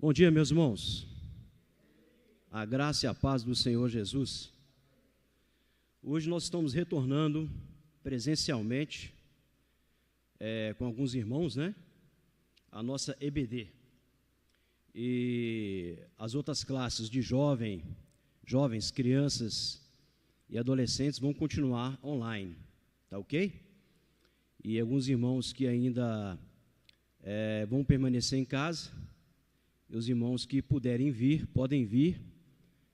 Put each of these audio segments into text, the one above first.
Bom dia, meus irmãos. A graça e a paz do Senhor Jesus. Hoje nós estamos retornando presencialmente com alguns irmãos, a nossa EBD. E as outras classes de jovens, crianças e adolescentes vão continuar online, tá ok? E alguns irmãos que ainda vão permanecer em casa, e os irmãos que puderem vir, podem vir,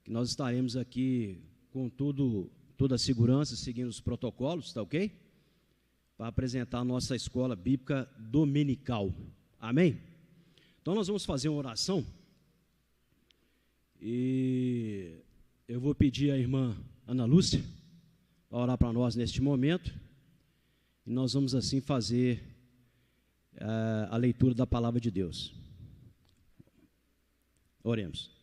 que nós estaremos aqui com toda a segurança, seguindo os protocolos, tá ok? Para apresentar a nossa escola bíblica dominical. Amém? Então nós vamos fazer uma oração, e eu vou pedir à irmã Ana Lúcia para orar para nós neste momento, e nós vamos assim fazer a leitura da palavra de Deus. Oremos.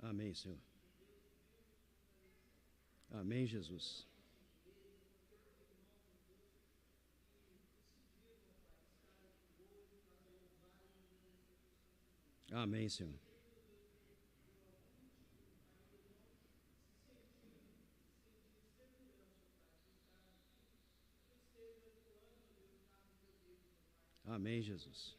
Amém, Senhor. Amém, Jesus. Amém, Senhor. Amém, Jesus.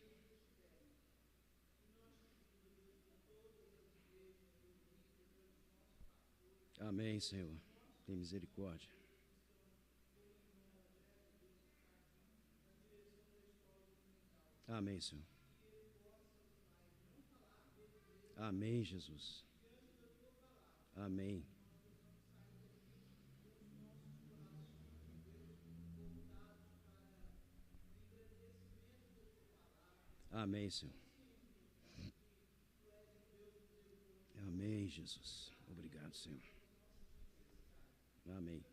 Amém, Senhor. Tem misericórdia. Amém, Senhor. Amém, Jesus. Amém. Amém, Senhor. Amém, Jesus. Obrigado, Senhor. Amém.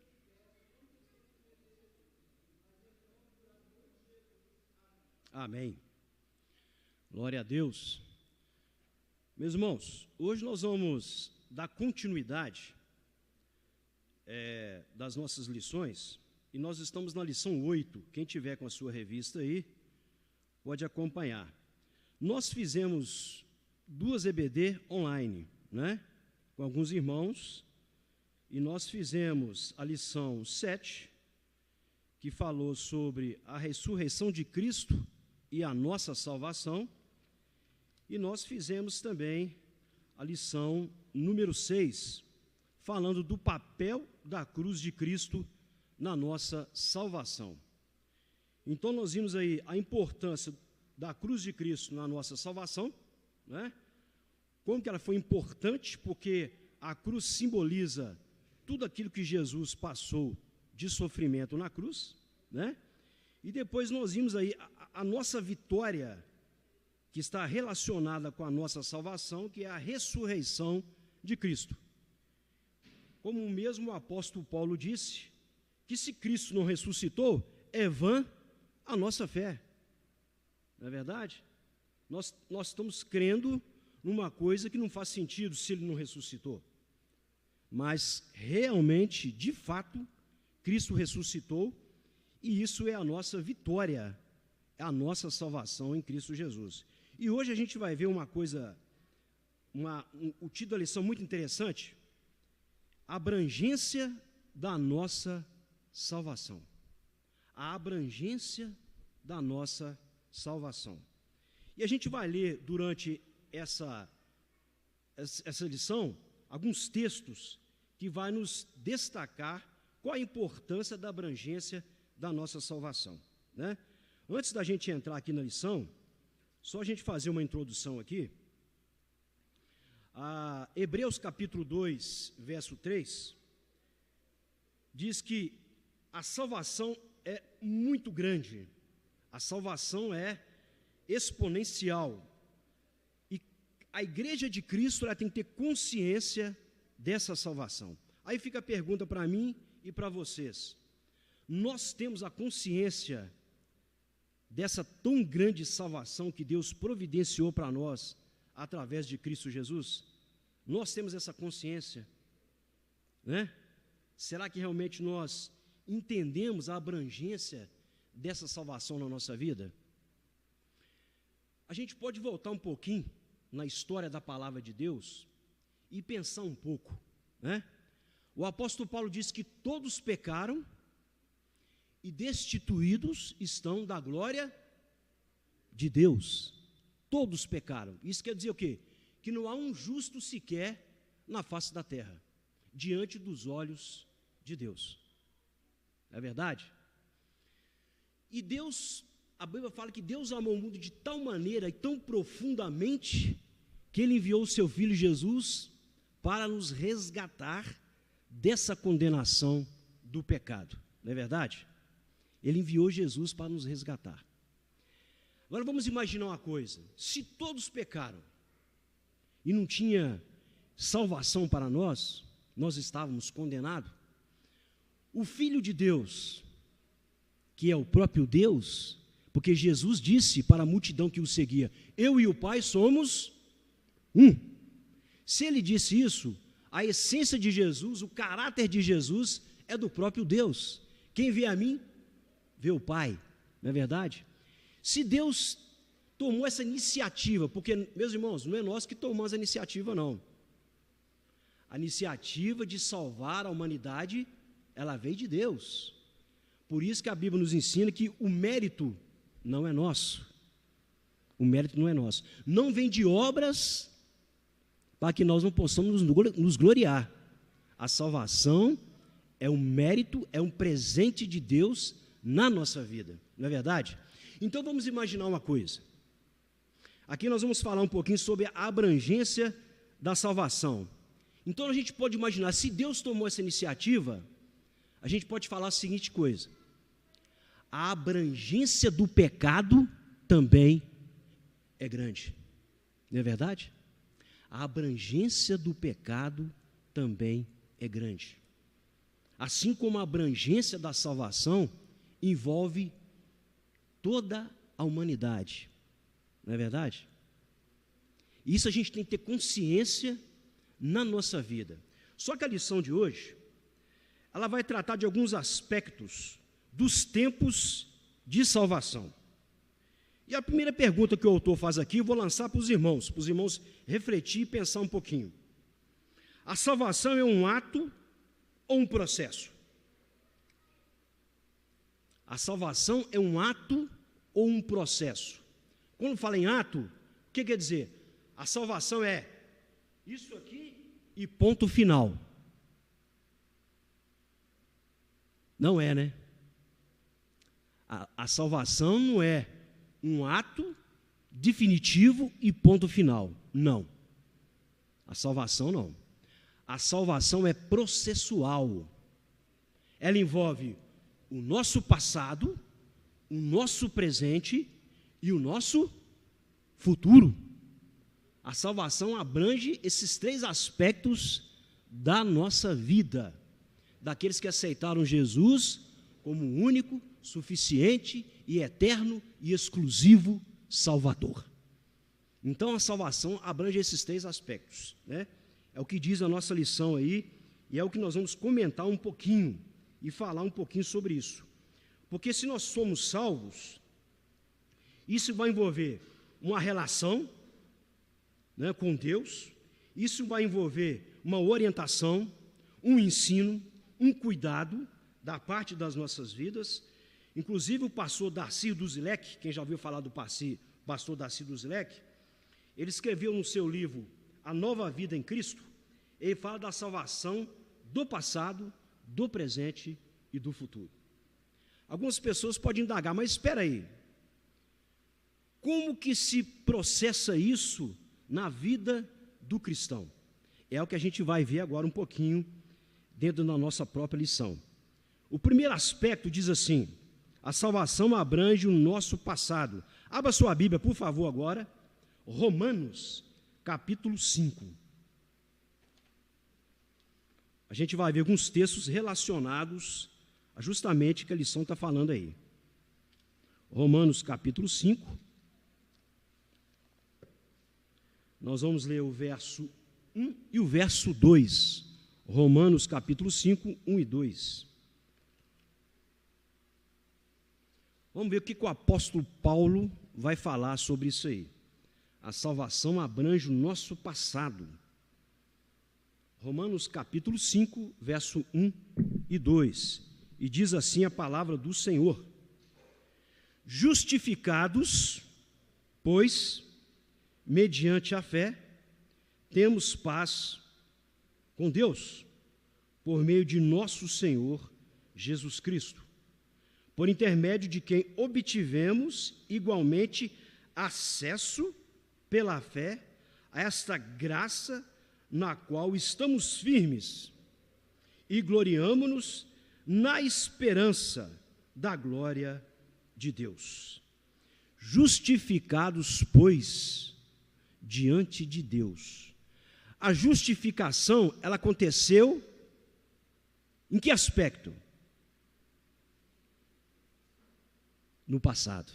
Amém. Glória a Deus. Meus irmãos, hoje nós vamos dar continuidade das nossas lições, e nós estamos na lição 8. Quem tiver com a sua revista aí, pode acompanhar. Nós fizemos 2 EBD online, com alguns irmãos, e nós fizemos a lição 7, que falou sobre a ressurreição de Cristo e a nossa salvação, e nós fizemos também a lição número 6, falando do papel da cruz de Cristo na nossa salvação. Então nós vimos aí a importância da cruz de Cristo na nossa salvação, como que ela foi importante, porque a cruz simboliza tudo aquilo que Jesus passou de sofrimento na cruz, E depois nós vimos aí a nossa vitória, que está relacionada com a nossa salvação, que é a ressurreição de Cristo. Como mesmo o apóstolo Paulo disse, que se Cristo não ressuscitou, é vã a nossa fé. Não é verdade? Nós estamos crendo numa coisa que não faz sentido se ele não ressuscitou. Mas realmente, de fato, Cristo ressuscitou, e isso é a nossa vitória, é a nossa salvação em Cristo Jesus. E hoje a gente vai ver uma coisa, o título da lição muito interessante: a abrangência da nossa salvação. A abrangência da nossa salvação. E a gente vai ler durante essa lição alguns textos que vai nos destacar qual a importância da abrangência da nossa salvação, Antes da gente entrar aqui na lição, só a gente fazer uma introdução aqui. Hebreus capítulo 2, verso 3, diz que a salvação é muito grande, a salvação é exponencial, e a igreja de Cristo ela tem que ter consciência dessa salvação. Aí fica a pergunta para mim e para vocês: nós temos a consciência dessa tão grande salvação que Deus providenciou para nós através de Cristo Jesus? Nós temos essa consciência, né? Será que realmente nós entendemos a abrangência dessa salvação na nossa vida? A gente pode voltar um pouquinho na história da palavra de Deus e pensar um pouco, né? O apóstolo Paulo diz que todos pecaram e destituídos estão da glória de Deus. Todos pecaram. Isso quer dizer o quê? Que não há um justo sequer na face da terra, diante dos olhos de Deus. Não é verdade? E Deus, a Bíblia fala que Deus amou o mundo de tal maneira e tão profundamente que Ele enviou o Seu Filho Jesus para nos resgatar dessa condenação do pecado. Não é verdade? Ele enviou Jesus para nos resgatar. Agora vamos imaginar uma coisa: se todos pecaram e não tinha salvação para nós, nós estávamos condenados, o Filho de Deus, que é o próprio Deus, porque Jesus disse para a multidão que o seguia: eu e o Pai somos um. Se ele disse isso, a essência de Jesus, o caráter de Jesus é do próprio Deus. Quem vê a mim, vê o Pai, não é verdade? Se Deus tomou essa iniciativa, porque, meus irmãos, não é nós que tomamos a iniciativa, não. A iniciativa de salvar a humanidade, ela veio de Deus. Por isso que a Bíblia nos ensina que o mérito não é nosso. O mérito não é nosso. Não vem de obras para que nós não possamos nos gloriar. A salvação é um mérito, é um presente de Deus na nossa vida, não é verdade? Então vamos imaginar uma coisa. Aqui nós vamos falar um pouquinho sobre a abrangência da salvação. Então a gente pode imaginar, se Deus tomou essa iniciativa, a gente pode falar a seguinte coisa: a abrangência do pecado também é grande, não é verdade? A abrangência do pecado também é grande. Assim como a abrangência da salvação envolve toda a humanidade, não é verdade? Isso a gente tem que ter consciência na nossa vida. Só que a lição de hoje, ela vai tratar de alguns aspectos dos tempos de salvação. E a primeira pergunta que o autor faz aqui, eu vou lançar para os irmãos refletir e pensar um pouquinho. A salvação é um ato ou um processo? A salvação é um ato ou um processo? Quando fala em ato, o que quer dizer? A salvação é isso aqui e ponto final. Não é, né? A salvação não é um ato definitivo e ponto final. Não. A salvação não. A salvação é processual. Ela envolve o nosso passado, o nosso presente e o nosso futuro. A salvação abrange esses três aspectos da nossa vida, daqueles que aceitaram Jesus como o único, suficiente e eterno e exclusivo Salvador. Então a salvação abrange esses três aspectos, né? É o que diz a nossa lição aí, e é o que nós vamos comentar um pouquinho e falar um pouquinho sobre isso. Porque se nós somos salvos, isso vai envolver uma relação, né, com Deus, isso vai envolver uma orientação, um ensino, um cuidado da parte das nossas vidas. Inclusive o pastor Darcy Duzilek, quem já ouviu falar do pastor Darcy Duzilek, ele escreveu no seu livro A Nova Vida em Cristo, ele fala da salvação do passado, do presente e do futuro. Algumas pessoas podem indagar, mas espera aí, como que se processa isso na vida do cristão? É o que a gente vai ver agora um pouquinho dentro da nossa própria lição. O primeiro aspecto diz assim: a salvação abrange o nosso passado. Abra sua Bíblia, por favor, agora, Romanos, capítulo 5. A gente vai ver alguns textos relacionados a justamente o que a lição está falando aí. Romanos capítulo 5. Nós vamos ler o verso 1 e o verso 2. Romanos capítulo 5, 1 e 2. Vamos ver o que o apóstolo Paulo vai falar sobre isso aí. A salvação abrange o nosso passado. Romanos capítulo 5, verso 1 e 2. E diz assim a palavra do Senhor: justificados, pois, mediante a fé, temos paz com Deus, por meio de nosso Senhor Jesus Cristo, por intermédio de quem obtivemos igualmente acesso pela fé a esta graça na qual estamos firmes e gloriamo-nos na esperança da glória de Deus. Justificados, pois, diante de Deus. A justificação, ela aconteceu em que aspecto? No passado.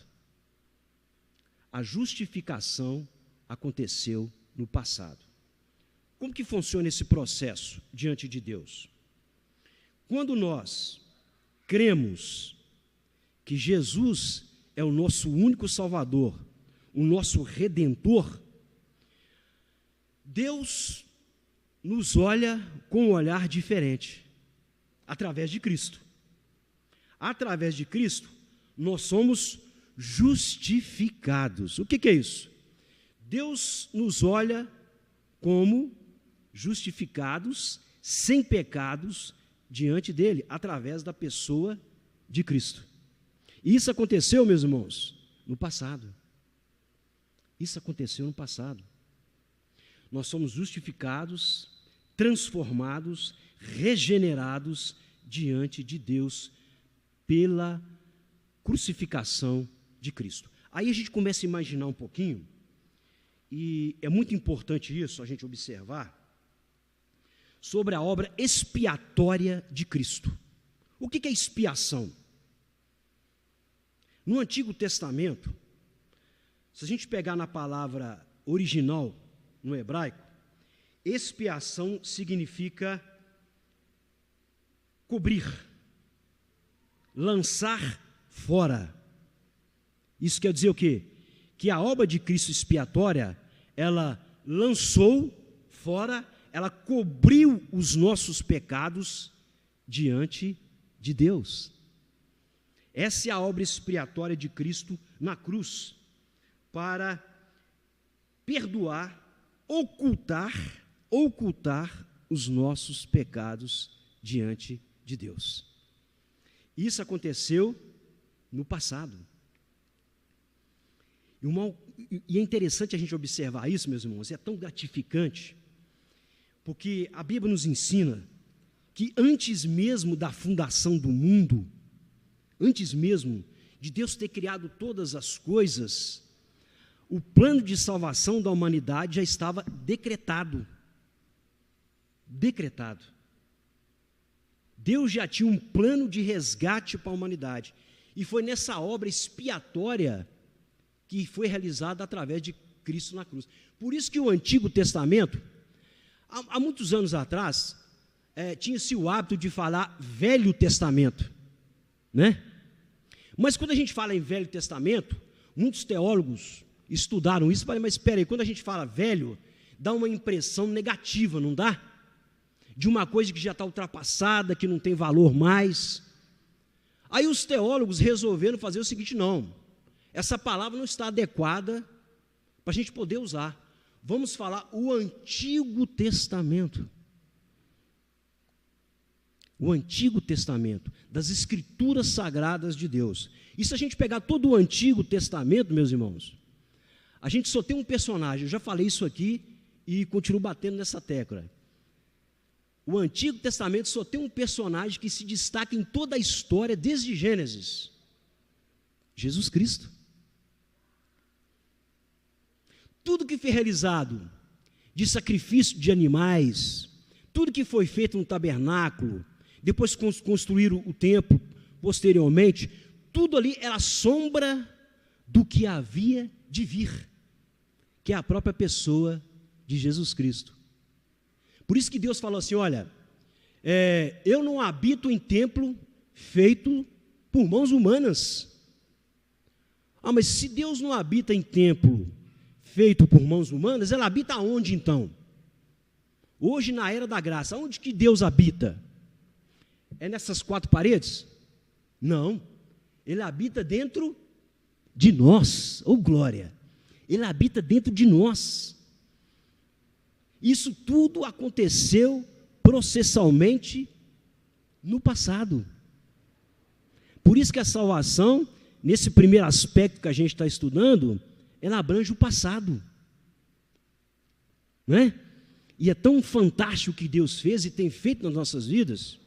A justificação aconteceu no passado. Como que funciona esse processo diante de Deus? Quando nós cremos que Jesus é o nosso único Salvador, o nosso Redentor, Deus nos olha com um olhar diferente, através de Cristo. Através de Cristo, nós somos justificados. O que é isso? Deus nos olha como justificados, sem pecados, diante dele, através da pessoa de Cristo. E isso aconteceu, meus irmãos, no passado. Isso aconteceu no passado. Nós somos justificados, transformados, regenerados diante de Deus pela crucificação de Cristo. Aí a gente começa a imaginar um pouquinho, e é muito importante isso, a gente observar, sobre a obra expiatória de Cristo. O que é expiação? No Antigo Testamento, se a gente pegar na palavra original, no hebraico, expiação significa cobrir, lançar fora. Isso quer dizer o quê? Que a obra de Cristo expiatória, ela lançou fora, ela cobriu os nossos pecados diante de Deus. Essa é a obra expiatória de Cristo na cruz, para perdoar, ocultar os nossos pecados diante de Deus. Isso aconteceu no passado. E é interessante a gente observar isso, meus irmãos, é tão gratificante, porque a Bíblia nos ensina que antes mesmo da fundação do mundo, antes mesmo de Deus ter criado todas as coisas, o plano de salvação da humanidade já estava decretado. Decretado. Deus já tinha um plano de resgate para a humanidade. E foi nessa obra expiatória que foi realizada através de Cristo na cruz. Por isso que o Antigo Testamento, há muitos anos atrás, tinha-se o hábito de falar Velho Testamento, né? Mas quando a gente fala em Velho Testamento, muitos teólogos estudaram isso, mas espera aí, quando a gente fala velho, dá uma impressão negativa, não dá? De uma coisa que já está ultrapassada, que não tem valor mais. Aí os teólogos resolveram fazer o seguinte: não, essa palavra não está adequada para a gente poder usar. Vamos falar o Antigo Testamento. O Antigo Testamento, das Escrituras Sagradas de Deus. E se a gente pegar todo o Antigo Testamento, meus irmãos, a gente só tem um personagem, eu já falei isso aqui e continuo batendo nessa tecla. O Antigo Testamento só tem um personagem que se destaca em toda a história, desde Gênesis: Jesus Cristo. Tudo que foi realizado de sacrifício de animais, tudo que foi feito no tabernáculo, depois construíram o templo posteriormente, tudo ali era sombra do que havia de vir, que é a própria pessoa de Jesus Cristo. Por isso que Deus falou assim, olha, eu não habito em templo feito por mãos humanas. Mas se Deus não habita em templo feito por mãos humanas, ele habita onde então? Hoje, na era da graça, onde que Deus habita? É nessas 4 paredes? Não, ele habita dentro de nós, glória, ele habita dentro de nós. Isso tudo aconteceu processualmente no passado. Por isso que a salvação, nesse primeiro aspecto que a gente está estudando, ela abrange o passado, não é? E é tão fantástico o que Deus fez e tem feito nas nossas vidas.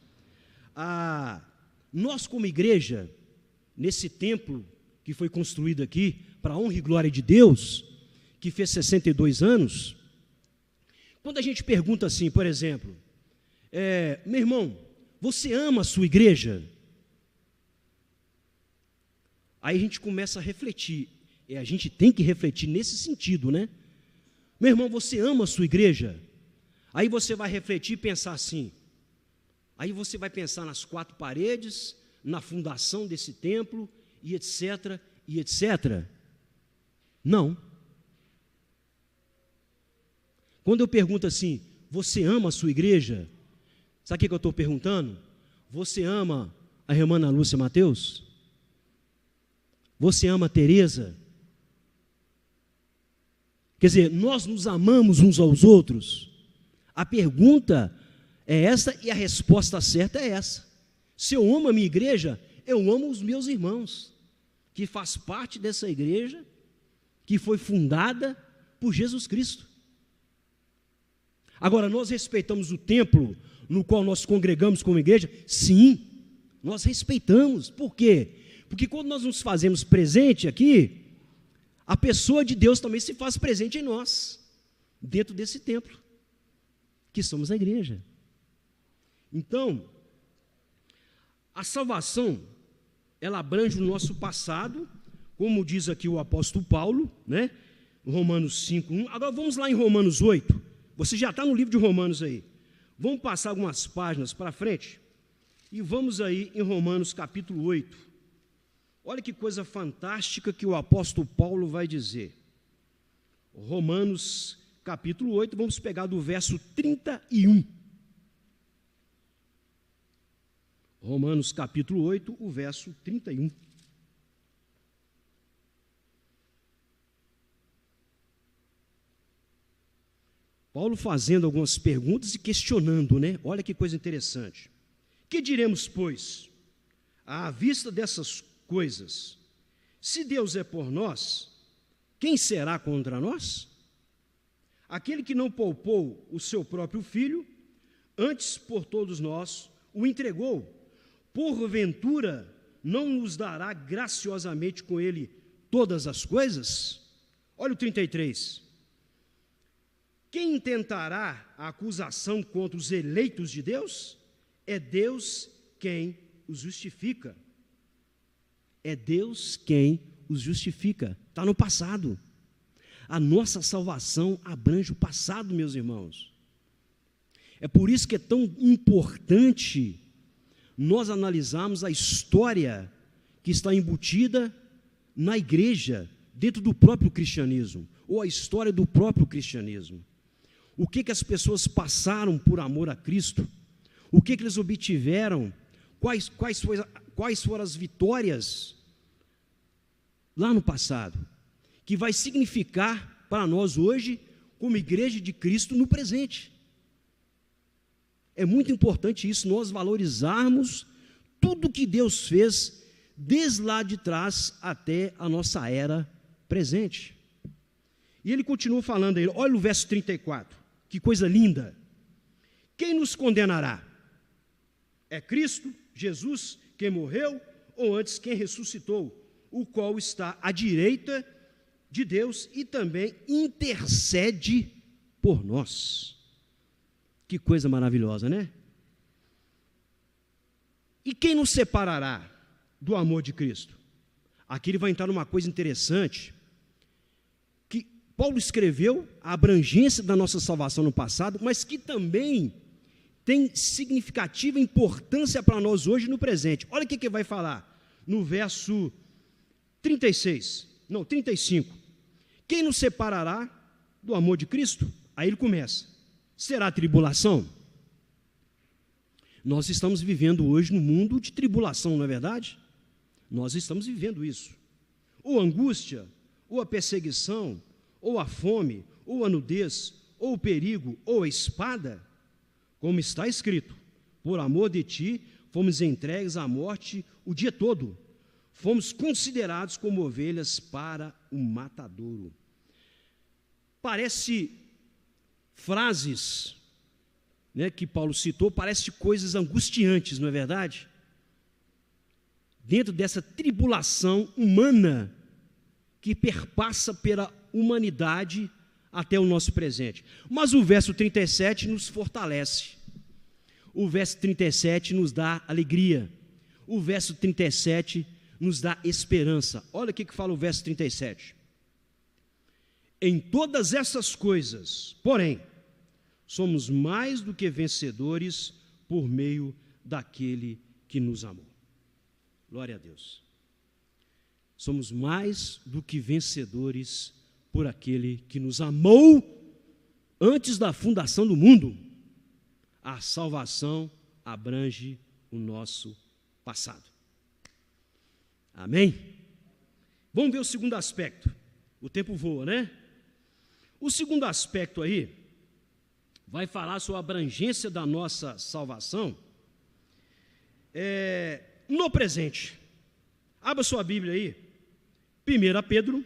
Nós como igreja, nesse templo que foi construído aqui, para a honra e glória de Deus, que fez 62 anos, quando a gente pergunta assim, por exemplo, meu irmão, você ama a sua igreja? Aí a gente começa a refletir, a gente tem que refletir nesse sentido, né? Meu irmão, você ama a sua igreja? Aí você vai refletir e pensar assim, aí você vai pensar nas 4 paredes, na fundação desse templo, e etc, e etc. Não. Quando eu pergunto assim, você ama a sua igreja? Sabe o que eu estou perguntando? Você ama a irmã Ana Lúcia Mateus? Você ama a Tereza? Quer dizer, nós nos amamos uns aos outros? A pergunta é essa e a resposta certa é essa. Se eu amo a minha igreja, eu amo os meus irmãos, que faz parte dessa igreja, que foi fundada por Jesus Cristo. Agora, nós respeitamos o templo no qual nós congregamos como igreja? Sim, nós respeitamos. Por quê? Porque quando nós nos fazemos presente aqui, a pessoa de Deus também se faz presente em nós, dentro desse templo, que somos a igreja. Então, a salvação, ela abrange o nosso passado, como diz aqui o apóstolo Paulo, né? Romanos 5:1. Agora vamos lá em Romanos 8. Você já está no livro de Romanos aí. Vamos passar algumas páginas para frente e vamos aí em Romanos capítulo 8. Olha que coisa fantástica que o apóstolo Paulo vai dizer. Romanos capítulo 8, vamos pegar do verso 31. Romanos capítulo 8, o verso 31. Paulo fazendo algumas perguntas e questionando, né? Olha que coisa interessante. Que diremos, pois, à vista dessas coisas? Se Deus é por nós, quem será contra nós? Aquele que não poupou o seu próprio filho, antes por todos nós o entregou, porventura não nos dará graciosamente com ele todas as coisas? Olha o 33. Quem intentará a acusação contra os eleitos de Deus? É Deus quem os justifica. É Deus quem os justifica. Está no passado. A nossa salvação abrange o passado, meus irmãos. É por isso que é tão importante nós analisarmos a história que está embutida na igreja, dentro do próprio cristianismo, ou a história do próprio cristianismo. O que as pessoas passaram por amor a Cristo, o que eles obtiveram, quais foram as vitórias lá no passado, que vai significar para nós hoje, como igreja de Cristo, no presente. É muito importante isso, nós valorizarmos tudo que Deus fez, desde lá de trás até a nossa era presente. E ele continua falando aí, olha o verso 34, que coisa linda. Quem nos condenará? É Cristo, Jesus, quem morreu, ou antes quem ressuscitou, o qual está à direita de Deus e também intercede por nós. Que coisa maravilhosa, né? E quem nos separará do amor de Cristo? aqui ele vai entrar numa coisa interessante, que Paulo escreveu a abrangência da nossa salvação no passado, mas que também tem significativa importância para nós hoje no presente. Olha o que vai falar no verso 35. Quem nos separará do amor de Cristo? Aí ele começa. Será tribulação? Nós estamos vivendo hoje num mundo de tribulação, não é verdade? Nós estamos vivendo isso. Ou angústia, ou a perseguição, ou a fome, ou a nudez, ou o perigo, ou a espada, como está escrito, por amor de ti, fomos entregues à morte o dia todo, fomos considerados como ovelhas para o matadouro. Parece frases, né, que Paulo citou, parece coisas angustiantes, não é verdade? Dentro dessa tribulação humana que perpassa pela humanidade até o nosso presente. Mas o verso 37 nos fortalece. O verso 37 nos dá alegria. O verso 37 nos dá esperança. Olha o que fala o verso 37. Em todas essas coisas, porém, somos mais do que vencedores por meio daquele que nos amou. Glória a Deus. Somos mais do que vencedores por aquele que nos amou antes da fundação do mundo. A salvação abrange o nosso passado. Amém? Vamos ver o segundo aspecto. O tempo voa, né? O segundo aspecto aí vai falar sobre a abrangência da nossa salvação no presente. Abra sua Bíblia aí, 1 Pedro.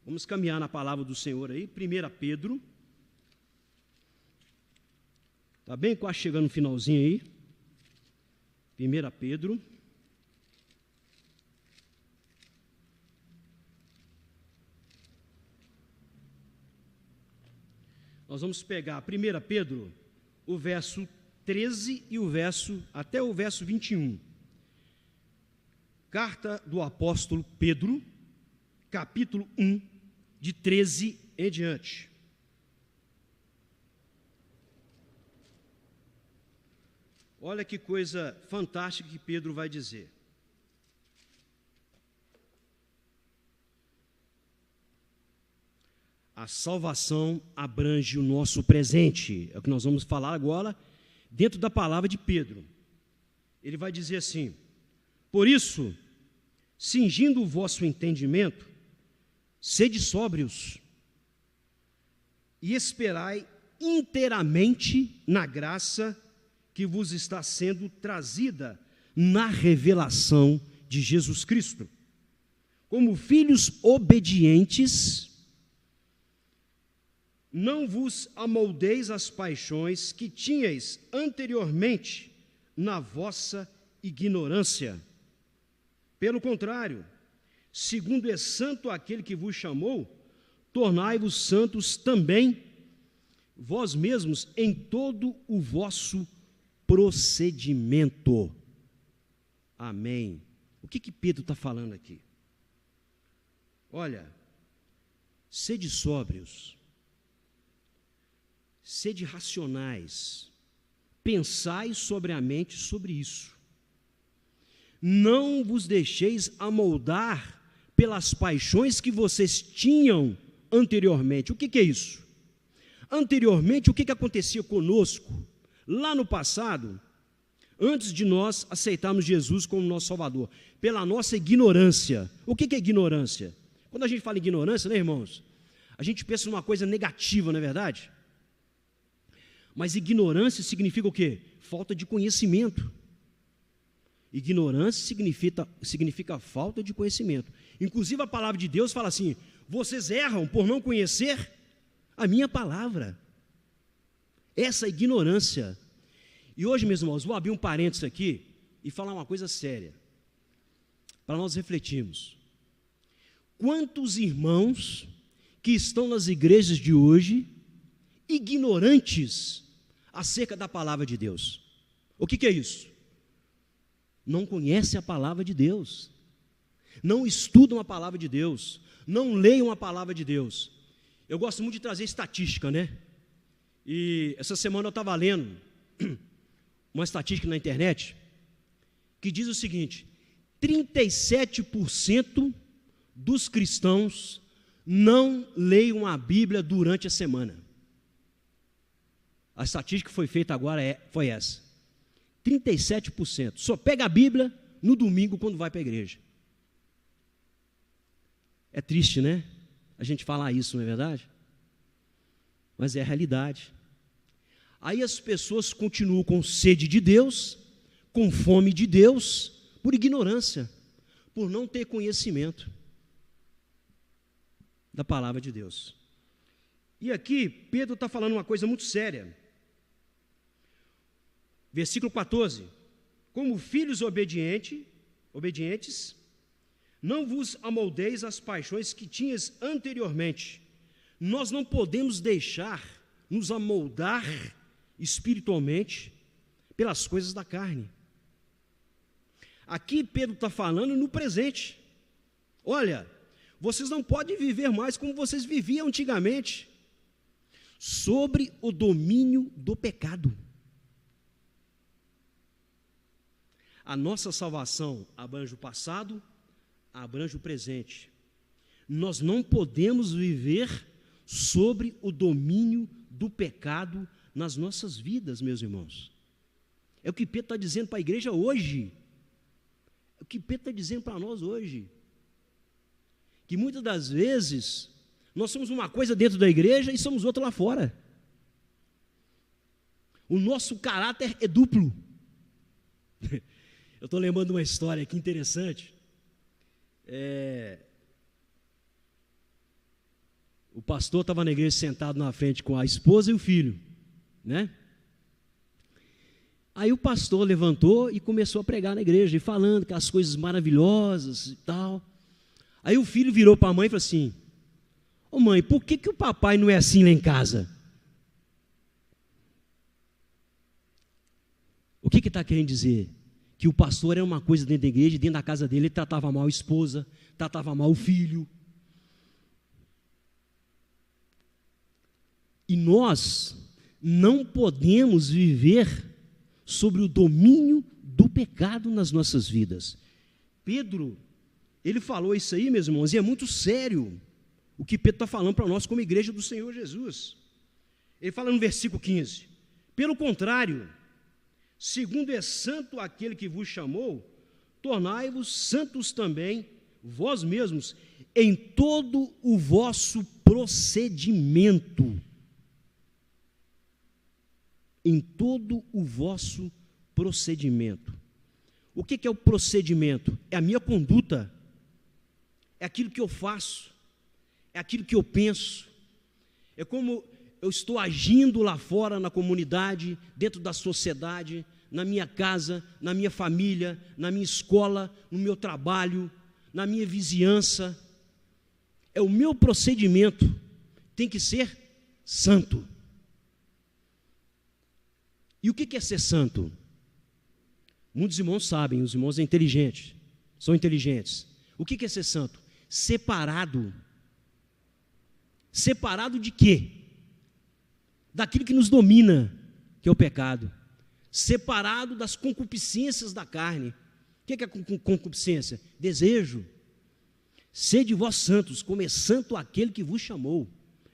Vamos caminhar na palavra do Senhor aí, 1 Pedro. Está bem quase chegando no finalzinho aí. 1 Pedro. Nós vamos pegar 1 Pedro, o verso 13 e até o verso 21. Carta do apóstolo Pedro, capítulo 1, de 13 em diante. Olha que coisa fantástica que Pedro vai dizer. A salvação abrange o nosso presente. É o que nós vamos falar agora, dentro da palavra de Pedro. Ele vai dizer assim: por isso, cingindo o vosso entendimento, sede sóbrios e esperai inteiramente na graça que vos está sendo trazida na revelação de Jesus Cristo. Como filhos obedientes, não vos amoldeis às paixões que tinhais anteriormente na vossa ignorância. Pelo contrário, segundo é santo aquele que vos chamou, tornai-vos santos também, vós mesmos, em todo o vosso procedimento. Amém. O que Pedro está falando aqui? Olha, sede sóbrios, sede racionais, pensai sobriamente sobre isso. Não vos deixeis amoldar pelas paixões que vocês tinham anteriormente. O que é isso? Anteriormente, o que acontecia conosco? Lá no passado, antes de nós aceitarmos Jesus como nosso Salvador, pela nossa ignorância. O que é ignorância? Quando a gente fala em ignorância, né, irmãos? A gente pensa numa coisa negativa, não é verdade? Mas ignorância significa o quê? Falta de conhecimento. Ignorância significa falta de conhecimento. Inclusive a palavra de Deus fala assim: vocês erram por não conhecer a minha palavra. Essa é ignorância. E hoje, meus irmãos, vou abrir um parênteses aqui e falar uma coisa séria, para nós refletirmos. Quantos irmãos que estão nas igrejas de hoje, ignorantes acerca da palavra de Deus? O que é isso? não conhecem a palavra de Deus, não estudam a palavra de Deus, não leiam a palavra de Deus. Eu gosto muito de trazer estatística, né? E essa semana eu estava lendo uma estatística na internet que diz o seguinte: 37% dos cristãos não leiam a Bíblia durante a semana. A estatística que foi feita agora foi essa: 37% só pega a Bíblia no domingo quando vai para a igreja. É triste, né? A gente falar isso, não é verdade? Mas é a realidade. Aí as pessoas continuam com sede de Deus, com fome de Deus, por ignorância, por não ter conhecimento da palavra de Deus. E aqui Pedro está falando uma coisa muito séria. Versículo 14: como filhos obedientes, não vos amoldeis às paixões que tinhas anteriormente. Nós não podemos deixar nos amoldar espiritualmente pelas coisas da carne. Aqui Pedro está falando no presente. Olha, vocês não podem viver mais como vocês viviam antigamente, sobre o domínio do pecado. A nossa salvação abrange o passado, abrange o presente. Nós não podemos viver sobre o domínio do pecado nas nossas vidas, meus irmãos. É o que Pedro está dizendo para a igreja hoje. É o que Pedro está dizendo para nós hoje. Que muitas das vezes nós somos uma coisa dentro da igreja e somos outra lá fora. O nosso caráter é duplo. Eu estou lembrando de uma história aqui interessante. O pastor estava na igreja sentado na frente com a esposa e o filho, né? Aí o pastor levantou e começou a pregar na igreja, e falando que as coisas maravilhosas e tal. Aí o filho virou para a mãe e falou assim: ô mãe, por que o papai não é assim lá em casa? O que está querendo dizer? Que o pastor era uma coisa dentro da igreja, e dentro da casa dele ele tratava mal a esposa, tratava mal o filho. E nós não podemos viver sobre o domínio do pecado nas nossas vidas. Pedro, ele falou isso aí, meus irmãos, e é muito sério o que Pedro está falando para nós como igreja do Senhor Jesus. Ele fala no versículo 15: pelo contrário, segundo é santo aquele que vos chamou, tornai-vos santos também vós mesmos em todo o vosso procedimento. Em todo o vosso procedimento. O que é o procedimento? É a minha conduta, é aquilo que eu faço, é aquilo que eu penso, é como eu estou agindo lá fora na comunidade, dentro da sociedade, na minha casa, na minha família, na minha escola, no meu trabalho, na minha vizinhança. É o meu procedimento, tem que ser santo. E o que é ser santo? Muitos irmãos sabem, os irmãos são inteligentes. O que é ser santo? Separado. Separado de quê? Daquilo que nos domina, que é o pecado. Separado das concupiscências da carne. O que é concupiscência? Desejo. Sede vós santos, como é santo aquele que vos chamou,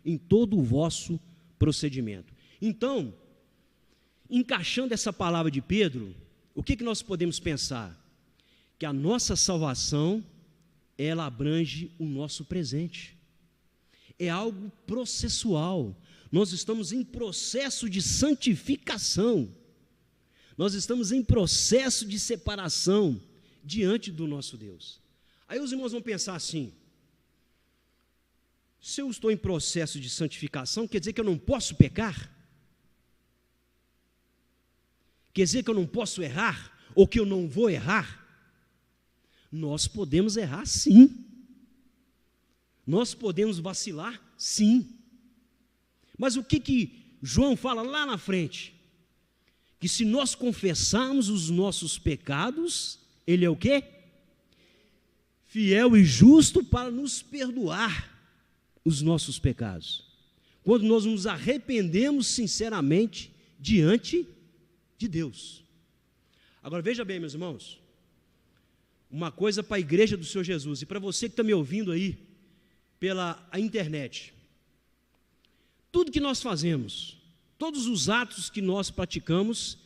em todo o vosso procedimento. Então, encaixando essa palavra de Pedro, o que nós podemos pensar? Que a nossa salvação, ela abrange o nosso presente. É algo processual. Nós estamos em processo de santificação. Nós estamos em processo de separação diante do nosso Deus. Aí os irmãos vão pensar assim: se eu estou em processo de santificação, quer dizer que eu não posso pecar? Quer dizer que eu não posso errar? Ou que eu não vou errar? Nós podemos errar, sim. Nós podemos vacilar, sim. Mas o que João fala lá na frente? Que se nós confessarmos os nossos pecados, Ele é o quê? Fiel e justo para nos perdoar os nossos pecados. Quando nós nos arrependemos sinceramente diante de Deus. Agora veja bem, meus irmãos, uma coisa para a igreja do Senhor Jesus, e para você que está me ouvindo aí pela internet. Tudo que nós fazemos, todos os atos que nós praticamos,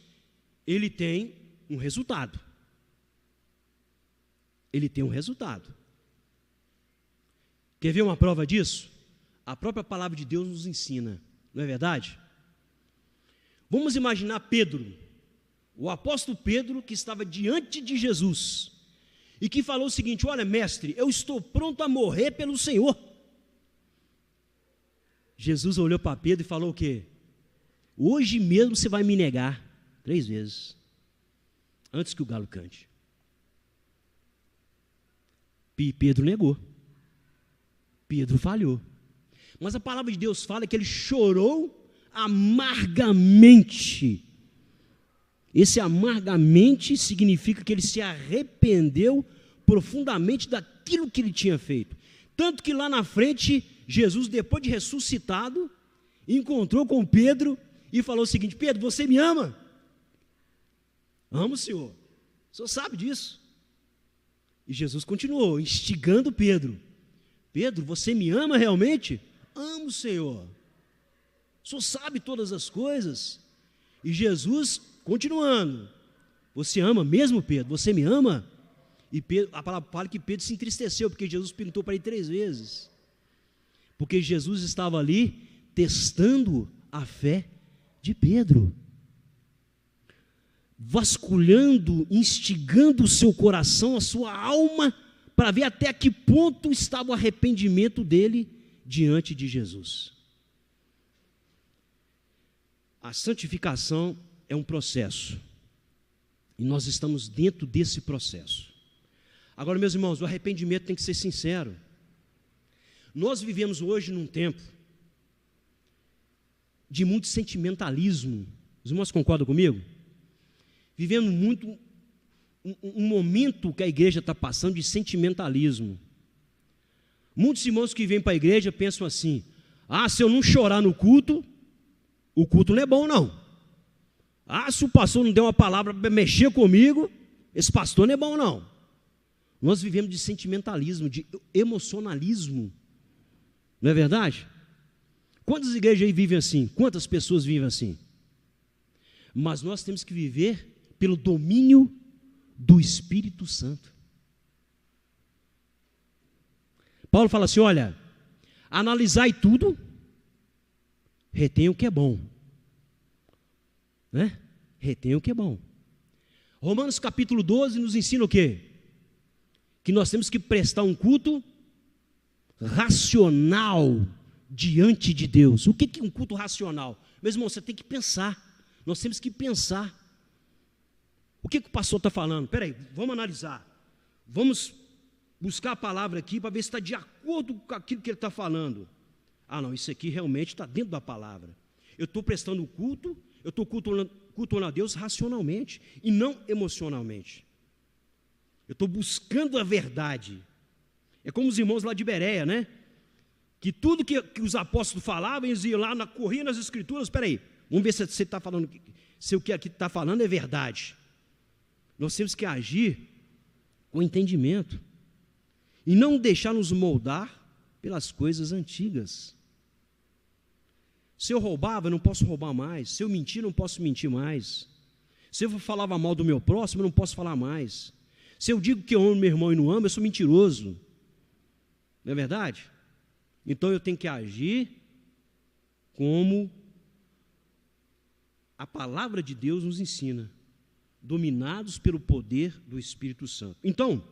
ele tem um resultado. Ele tem um resultado. Quer ver uma prova disso? A própria palavra de Deus nos ensina, não é verdade? Vamos imaginar Pedro, o apóstolo Pedro, que estava diante de Jesus, e que falou o seguinte: olha, mestre, eu estou pronto a morrer pelo Senhor. Jesus olhou para Pedro e falou o quê? Hoje mesmo você vai me negar 3 vezes, antes que o galo cante. E Pedro negou. Pedro falhou. Mas a palavra de Deus fala que ele chorou amargamente. Esse amargamente significa que ele se arrependeu profundamente daquilo que ele tinha feito. Tanto que lá na frente, Jesus, depois de ressuscitado, encontrou com Pedro e falou o seguinte: Pedro, você me ama? Amo, Senhor. O Senhor sabe disso. E Jesus continuou instigando Pedro: Pedro, você me ama realmente? Amo, Senhor. O Senhor sabe todas as coisas. E Jesus continuando: você ama mesmo, Pedro? Você me ama? E Pedro, a palavra fala que Pedro se entristeceu, porque Jesus perguntou para ele 3 vezes. Porque Jesus estava ali testando a fé de Pedro, vasculhando, instigando o seu coração, a sua alma, para ver até que ponto estava o arrependimento dele diante de Jesus. A santificação é um processo, e nós estamos dentro desse processo. Agora, meus irmãos, o arrependimento tem que ser sincero. Nós vivemos hoje num tempo de muito sentimentalismo. Os irmãos concordam comigo? Vivendo muito um momento que a igreja está passando de sentimentalismo. Muitos irmãos que vêm para a igreja pensam assim: ah, se eu não chorar no culto, o culto não é bom não. Ah, se o pastor não der uma palavra para mexer comigo, esse pastor não é bom não. Nós vivemos de sentimentalismo, de emocionalismo, não é verdade? Quantas igrejas aí vivem assim? Quantas pessoas vivem assim? Mas nós temos que viver pelo domínio do Espírito Santo. Paulo fala assim: olha, analisai tudo, retém o que é bom, né? Retém o que é bom. Romanos capítulo 12 nos ensina o quê? Que nós temos que prestar um culto racional diante de Deus. O que é um culto racional? Meu irmão, você tem que pensar. Nós temos que pensar. O que o pastor está falando? Espera aí, vamos analisar. Vamos buscar a palavra aqui para ver se está de acordo com aquilo que ele está falando. Ah, não, isso aqui realmente está dentro da palavra. Eu estou prestando culto, eu estou cultuando a Deus racionalmente e não emocionalmente. Eu estou buscando a verdade. É como os irmãos lá de Bereia, né? Que tudo que os apóstolos falavam, eles iam lá, corriam nas escrituras. Espera aí, vamos ver se você está falando, se o que aqui está falando é verdade. Nós temos que agir com entendimento e não deixar nos moldar pelas coisas antigas. Se eu roubava, eu não posso roubar mais. Se eu mentir, não posso mentir mais. Se eu falava mal do meu próximo, eu não posso falar mais. Se eu digo que eu amo meu irmão e não amo, eu sou mentiroso. Não é verdade? Então eu tenho que agir como a palavra de Deus nos ensina, dominados pelo poder do Espírito Santo. Então,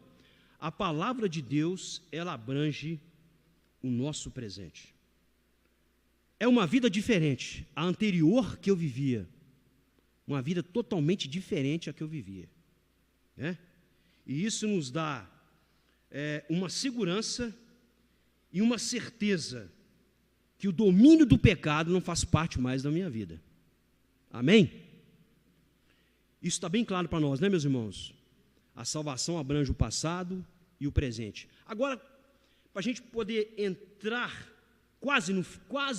a palavra de Deus, ela abrange o nosso presente. É uma vida diferente, a anterior que eu vivia, uma vida totalmente diferente à que eu vivia, né? E isso nos dá uma segurança e uma certeza que o domínio do pecado não faz parte mais da minha vida. Amém? Isso está bem claro para nós, né, meus irmãos? A salvação abrange o passado e o presente. Agora, para a gente poder entrar quase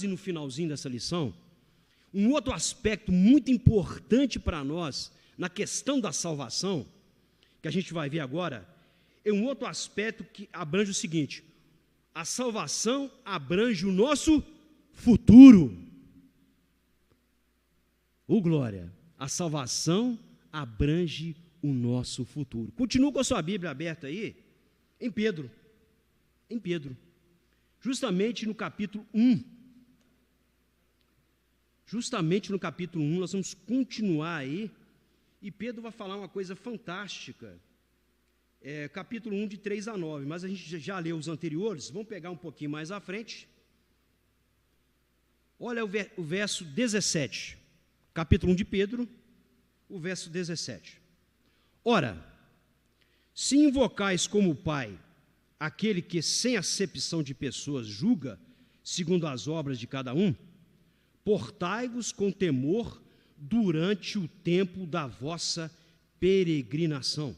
no finalzinho dessa lição, um outro aspecto muito importante para nós, na questão da salvação, que a gente vai ver agora, é um outro aspecto que abrange o seguinte: a salvação abrange o nosso futuro. Ô glória! A salvação abrange o nosso futuro. Continua com a sua Bíblia aberta aí, em Pedro. Em Pedro. Justamente no capítulo 1. Justamente no capítulo 1, nós vamos continuar aí, e Pedro vai falar uma coisa fantástica. Capítulo 1, de 3 a 9, mas a gente já leu os anteriores, vamos pegar um pouquinho mais à frente. Olha o verso 17, capítulo 1 de Pedro, o verso 17. Ora, se invocais como Pai aquele que sem acepção de pessoas julga segundo as obras de cada um, portai-vos com temor durante o tempo da vossa peregrinação,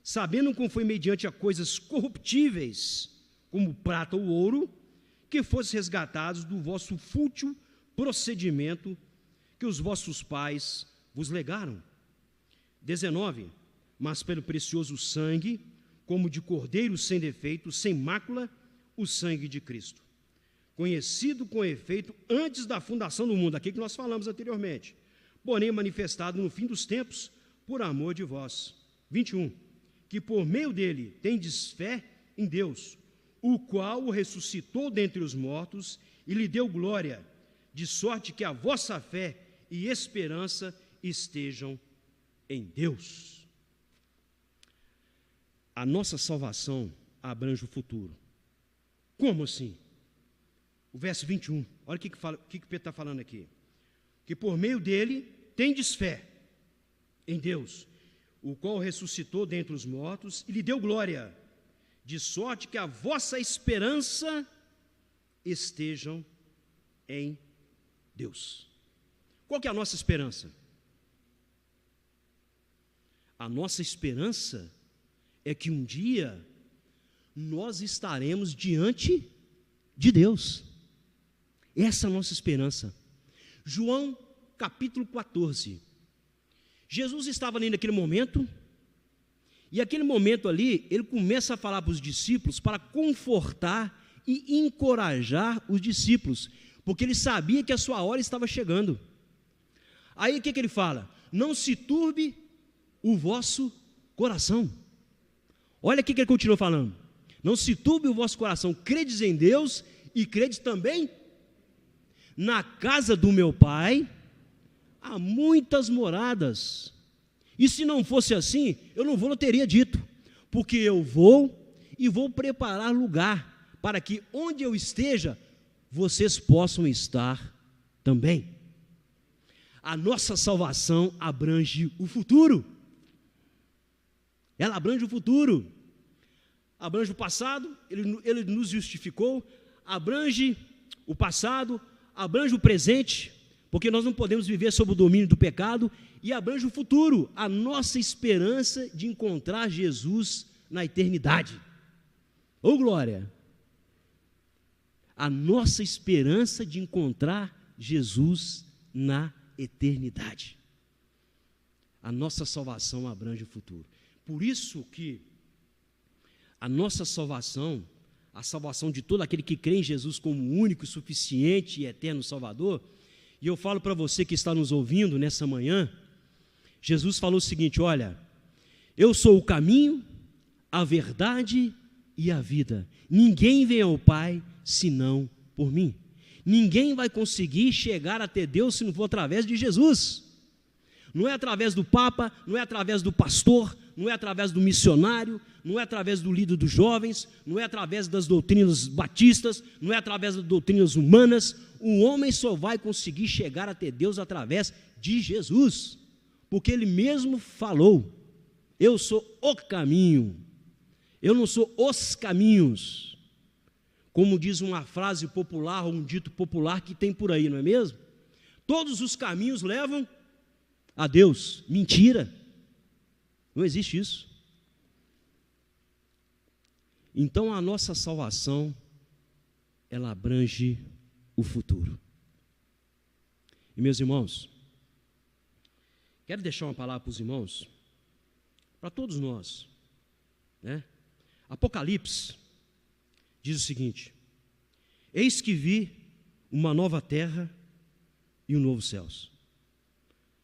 sabendo como foi mediante a coisas corruptíveis, como prata ou ouro, que fostes resgatados do vosso fútil procedimento que os vossos pais vos legaram. 19. Mas pelo precioso sangue, como de cordeiro sem defeito, sem mácula, o sangue de Cristo, conhecido com efeito antes da fundação do mundo, aquilo que nós falamos anteriormente, porém manifestado no fim dos tempos, por amor de vós. 21. Que por meio dele tendes fé em Deus, o qual o ressuscitou dentre os mortos e lhe deu glória, de sorte que a vossa fé e esperança estejam em Deus. A nossa salvação abrange o futuro. Como assim? O verso 21, olha o que Pedro está falando aqui. Que por meio dele tendes fé em Deus, o qual ressuscitou dentre os mortos e lhe deu glória, de sorte que a vossa esperança estejam em Deus. Qual que é a nossa esperança? A nossa esperança é que um dia nós estaremos diante de Deus. Essa é a nossa esperança. João capítulo 14. Jesus estava ali naquele momento, e aquele momento ali, ele começa a falar para os discípulos para confortar e encorajar os discípulos, porque ele sabia que a sua hora estava chegando. Aí o que ele fala? Não se turbe o vosso coração. Olha o que ele continua falando. Não se turbe o vosso coração, credes em Deus e credes também na casa do meu Pai há muitas moradas. E se não fosse assim, eu não teria dito, porque eu vou e vou preparar lugar para que onde eu esteja, vocês possam estar também. A nossa salvação abrange o futuro. Ela abrange o futuro. Abrange o passado, ele nos justificou, abrange o passado, abrange o presente, porque nós não podemos viver sob o domínio do pecado, e abrange o futuro, a nossa esperança de encontrar Jesus na eternidade. Ô glória! A nossa esperança de encontrar Jesus na eternidade. A nossa salvação abrange o futuro. Por isso que a nossa salvação, a salvação de todo aquele que crê em Jesus como único, suficiente e eterno Salvador, e eu falo para você que está nos ouvindo nessa manhã, Jesus falou o seguinte: olha, eu sou o caminho, a verdade e a vida. Ninguém vem ao Pai senão por mim. Ninguém vai conseguir chegar até Deus se não for através de Jesus. Não é através do Papa, não é através do pastor, não é através do missionário, não é através do líder dos jovens, não é através das doutrinas batistas, não é através das doutrinas humanas. O homem só vai conseguir chegar até Deus através de Jesus, porque ele mesmo falou: eu sou o caminho, eu não sou os caminhos, como diz uma frase popular, ou um dito popular que tem por aí, não é mesmo? Todos os caminhos levam a Deus. Mentira, não existe isso. Então a nossa salvação, ela abrange o futuro. E meus irmãos, quero deixar uma palavra para os irmãos, para todos nós, né? Apocalipse diz o seguinte: eis que vi uma nova terra e um novo céus.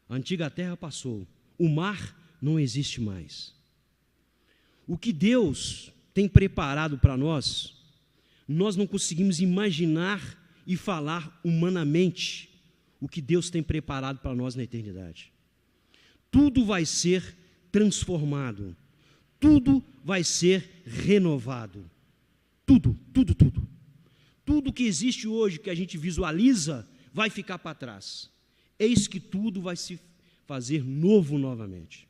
A antiga terra passou, o mar não existe mais. O que Deus tem preparado para nós, nós não conseguimos imaginar e falar humanamente o que Deus tem preparado para nós na eternidade. Tudo vai ser transformado, tudo vai ser renovado, tudo. Tudo que existe hoje, que a gente visualiza, vai ficar para trás. Eis que tudo vai se fazer novo novamente.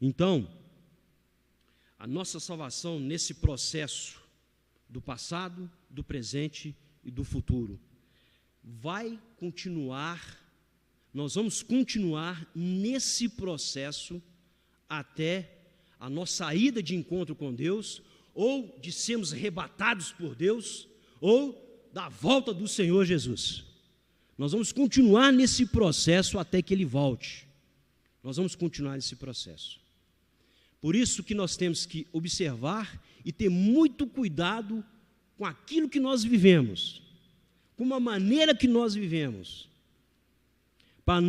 Então, a nossa salvação nesse processo do passado, do presente e do futuro vai continuar, nós vamos continuar nesse processo até a nossa ida de encontro com Deus, ou de sermos arrebatados por Deus, ou da volta do Senhor Jesus. Nós vamos continuar nesse processo até que Ele volte. Nós vamos continuar nesse processo. Por isso que nós temos que observar e ter muito cuidado com aquilo que nós vivemos, com a maneira que nós vivemos, para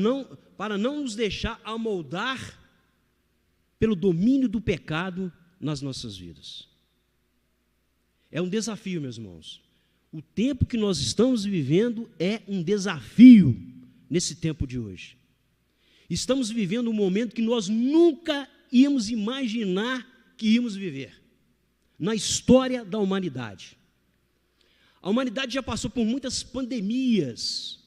não nos deixar amoldar pelo domínio do pecado nas nossas vidas. É um desafio, meus irmãos. O tempo que nós estamos vivendo é um desafio nesse tempo de hoje. Estamos vivendo um momento que nós nunca íamos imaginar que íamos viver na história da humanidade. A humanidade já passou por muitas pandemias,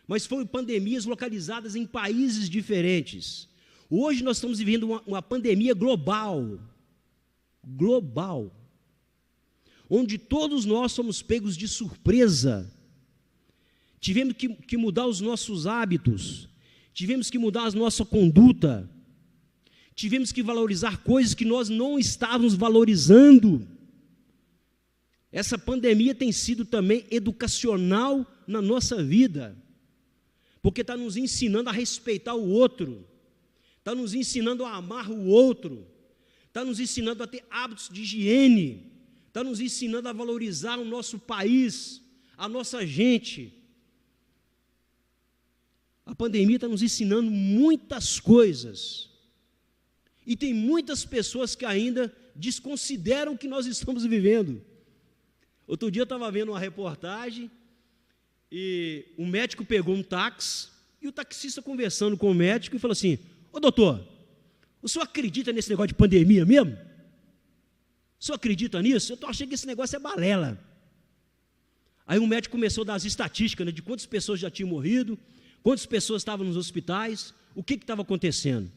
mas foram pandemias localizadas em países diferentes. Hoje nós estamos vivendo uma pandemia global, onde todos nós somos pegos de surpresa. Tivemos que mudar os nossos hábitos, tivemos que mudar a nossa conduta, tivemos que valorizar coisas que nós não estávamos valorizando. Essa pandemia tem sido também educacional na nossa vida, porque está nos ensinando a respeitar o outro, está nos ensinando a amar o outro, está nos ensinando a ter hábitos de higiene, está nos ensinando a valorizar o nosso país, a nossa gente. A pandemia está nos ensinando muitas coisas, e tem muitas pessoas que ainda desconsideram o que nós estamos vivendo. Outro dia eu estava vendo uma reportagem, e o médico pegou um táxi, e o taxista conversando com o médico, e falou assim: ô doutor, o senhor acredita nesse negócio de pandemia mesmo? O senhor acredita nisso? Eu estou achando que esse negócio é balela. Aí o médico começou a dar as estatísticas, né, de quantas pessoas já tinham morrido, quantas pessoas estavam nos hospitais, o que estava acontecendo.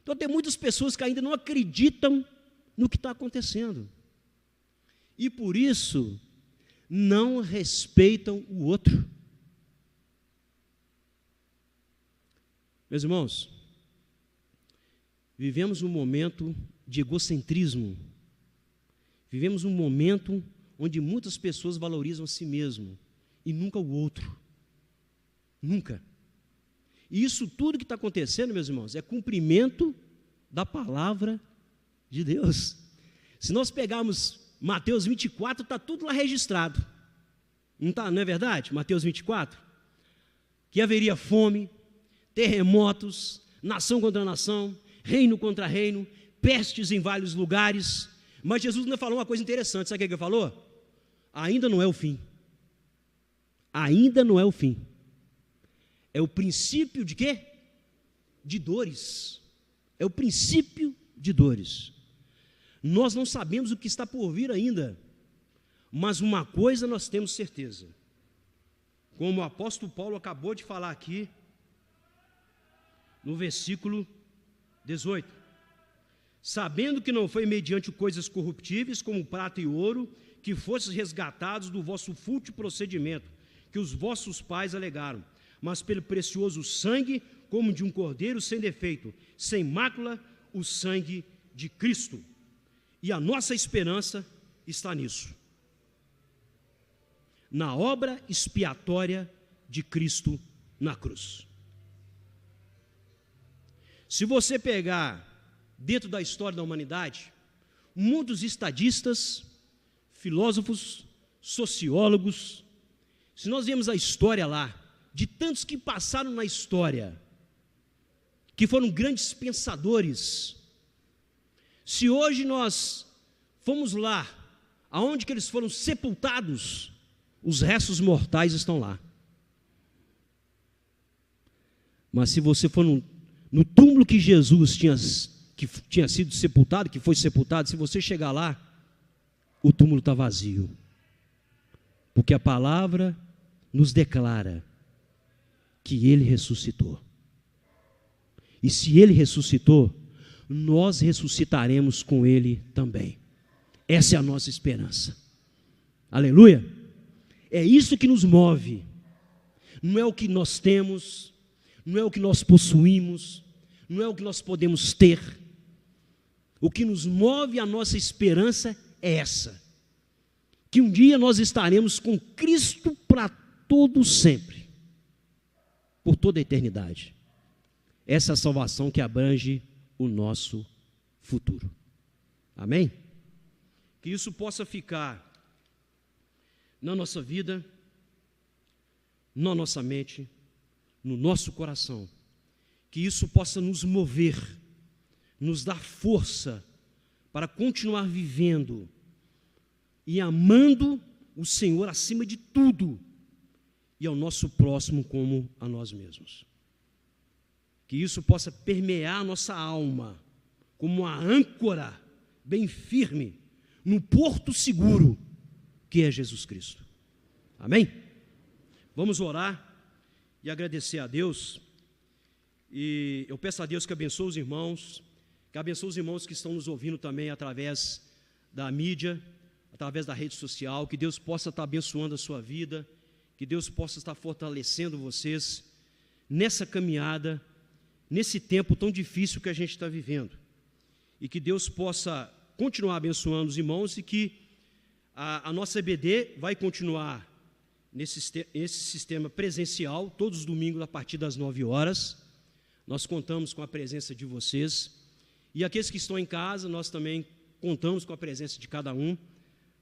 Então tem muitas pessoas que ainda não acreditam no que está acontecendo. E por isso, não respeitam o outro. Meus irmãos, vivemos um momento de egocentrismo. Vivemos um momento onde muitas pessoas valorizam a si mesmo e nunca o outro. Nunca. E isso tudo que está acontecendo, meus irmãos, é cumprimento da palavra de Deus. Se nós pegarmos Mateus 24, está tudo lá registrado. Não é verdade? Mateus 24. Que haveria fome, terremotos, nação contra nação, reino contra reino, pestes em vários lugares. Mas Jesus ainda falou uma coisa interessante. Sabe o que ele falou? Ainda não é o fim. Ainda não é o fim. É o princípio de quê? De dores. É o princípio de dores. Nós não sabemos o que está por vir ainda, mas uma coisa nós temos certeza. Como o apóstolo Paulo acabou de falar aqui, no versículo 18. Sabendo que não foi mediante coisas corruptíveis, como prata e ouro, que fostes resgatados do vosso fútil procedimento, que os vossos pais alegaram, mas pelo precioso sangue, como de um cordeiro sem defeito, sem mácula, o sangue de Cristo. E a nossa esperança está nisso, na obra expiatória de Cristo na cruz. Se você pegar dentro da história da humanidade, muitos estadistas, filósofos, sociólogos, se nós vemos a história lá, de tantos que passaram na história, que foram grandes pensadores, se hoje nós fomos lá, aonde que eles foram sepultados, os restos mortais estão lá. Mas se você for no túmulo que Jesus tinha sido sepultado, que foi sepultado, se você chegar lá, o túmulo está vazio. Porque a palavra nos declara que Ele ressuscitou. E se Ele ressuscitou, nós ressuscitaremos com Ele também. Essa é a nossa esperança. Aleluia! É isso que nos move. Não é o que nós temos, não é o que nós possuímos, não é o que nós podemos ter. O que nos move, a nossa esperança é essa: que um dia nós estaremos com Cristo para todo sempre, por toda a eternidade. Essa é a salvação que abrange o nosso futuro. Amém? Que isso possa ficar na nossa vida, na nossa mente, no nosso coração. Que isso possa nos mover, nos dar força para continuar vivendo e amando o Senhor acima de tudo e ao nosso próximo como a nós mesmos. Que isso possa permear a nossa alma como uma âncora bem firme no porto seguro que é Jesus Cristo. Amém? Vamos orar e agradecer a Deus. E eu peço a Deus que abençoe os irmãos, que abençoe os irmãos que estão nos ouvindo também através da mídia, através da rede social. Que Deus possa estar abençoando a sua vida, que Deus possa estar fortalecendo vocês nessa caminhada, nesse tempo tão difícil que a gente está vivendo. E que Deus possa continuar abençoando os irmãos e que a nossa EBD vai continuar nesse sistema presencial, todos os domingos a partir das 9 horas. Nós contamos com a presença de vocês. E aqueles que estão em casa, nós também contamos com a presença de cada um,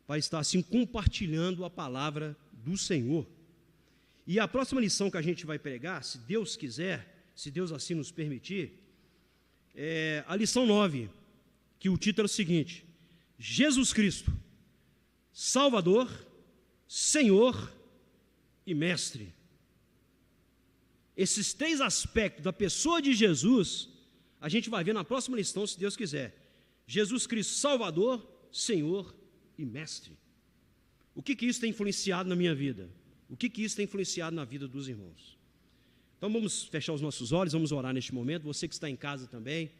para estar assim compartilhando a palavra do Senhor. E a próxima lição que a gente vai pregar, se Deus quiser, se Deus assim nos permitir, é a lição 9, que o título é o seguinte: Jesus Cristo, Salvador, Senhor e Mestre. Esses 3 aspectos da pessoa de Jesus, a gente vai ver na próxima lição, se Deus quiser. Jesus Cristo, Salvador, Senhor e Mestre. O que isso tem influenciado na minha vida? O que isso tem influenciado na vida dos irmãos? Então vamos fechar os nossos olhos, vamos orar neste momento. Você que está em casa também,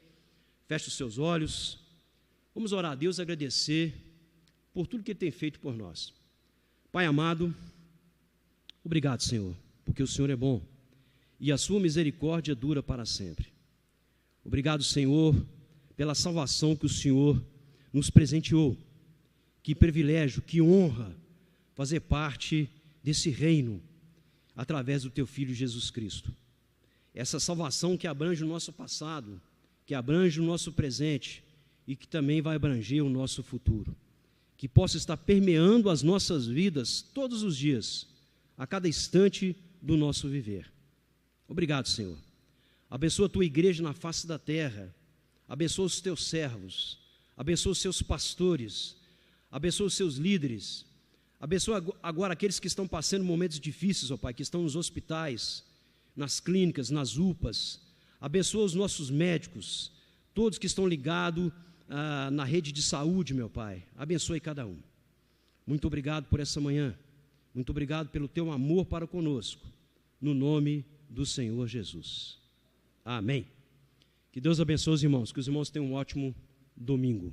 feche os seus olhos. Vamos orar a Deus e agradecer por tudo que Ele tem feito por nós. Pai amado, obrigado, Senhor, porque o Senhor é bom e a sua misericórdia dura para sempre. Obrigado, Senhor, pela salvação que o Senhor nos presenteou. Que privilégio, que honra fazer parte desse reino através do Teu Filho Jesus Cristo. Essa salvação que abrange o nosso passado, que abrange o nosso presente e que também vai abranger o nosso futuro. Que possa estar permeando as nossas vidas todos os dias, a cada instante do nosso viver. Obrigado, Senhor. Abençoa a Tua igreja na face da terra, abençoa os Teus servos, abençoa os Seus pastores, abençoa os Seus líderes, abençoa agora aqueles que estão passando momentos difíceis, ó Pai, que estão nos hospitais, nas clínicas, nas UPAs. Abençoa os nossos médicos, todos que estão ligados na rede de saúde, meu Pai. Abençoe cada um. Muito obrigado por essa manhã. Muito obrigado pelo Teu amor para conosco. No nome do Senhor Jesus. Amém. Que Deus abençoe os irmãos. Que os irmãos tenham um ótimo domingo.